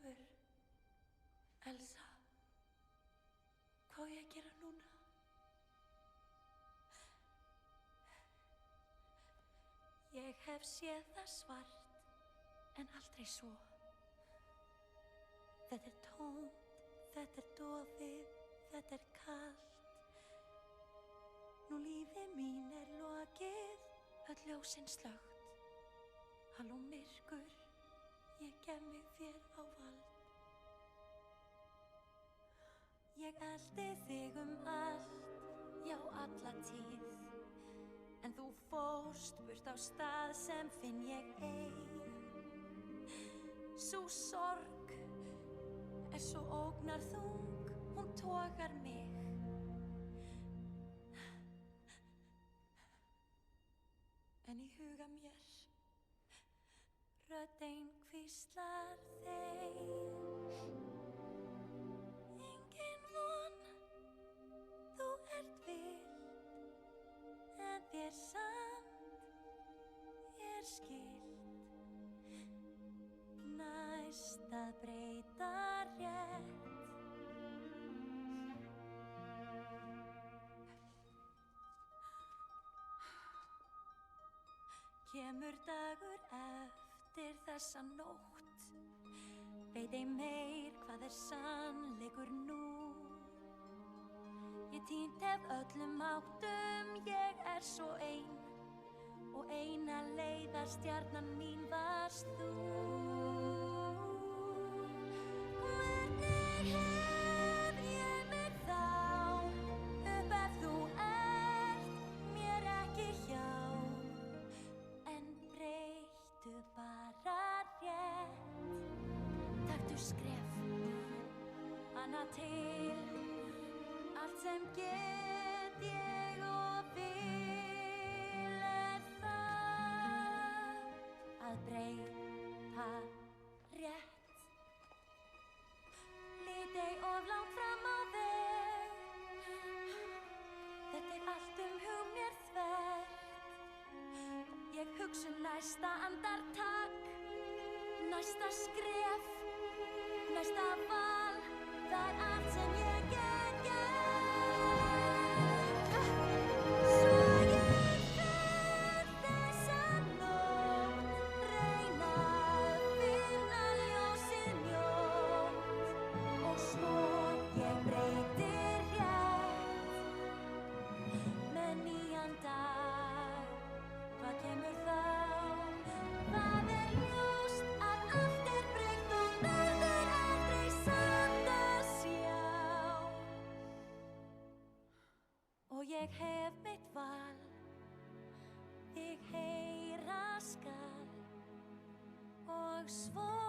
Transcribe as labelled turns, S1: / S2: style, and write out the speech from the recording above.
S1: dagur. Elsa, hvað á ég að gera núna? Ég hef séð það svart, en aldrei svo. Þetta tómt, þetta dofið, þetta kalt. Nú lífi mín lokið, öll ljósin slökkt. Halló myrkur, ég gef mig þér á vald. Ég elti þig allt, já alla tíð. En þú fórst burt á stað sem finn ég ein. Sú sorg svo ógnar þung, hún togar mig. En í huga mér rödd ein hvíslar þeim. Engin von, þú ert vild, en þér samt skylt. Næst að breyta rétt. Kemur dagur eftir þessa nótt. Veit ei meir hvað sannleikur nú. Ég týnt hef öllum áttum, ég svo ein. Og eina leiðarstjarnan mín varst þú. Hvernig hef ég mig þá, ef þú ert mér ekki hjá. En breyttu bara rétt. Taktu skref, hana til, allt sem get ég og vil það að breyta rétt. Lít ei of langt fram á veg, þetta allt hug mér þvert. Ég hugsa næsta andartak, næsta skref, næsta val, það allt sem ég get. Ég hef mitt val, þig heyra skal og svo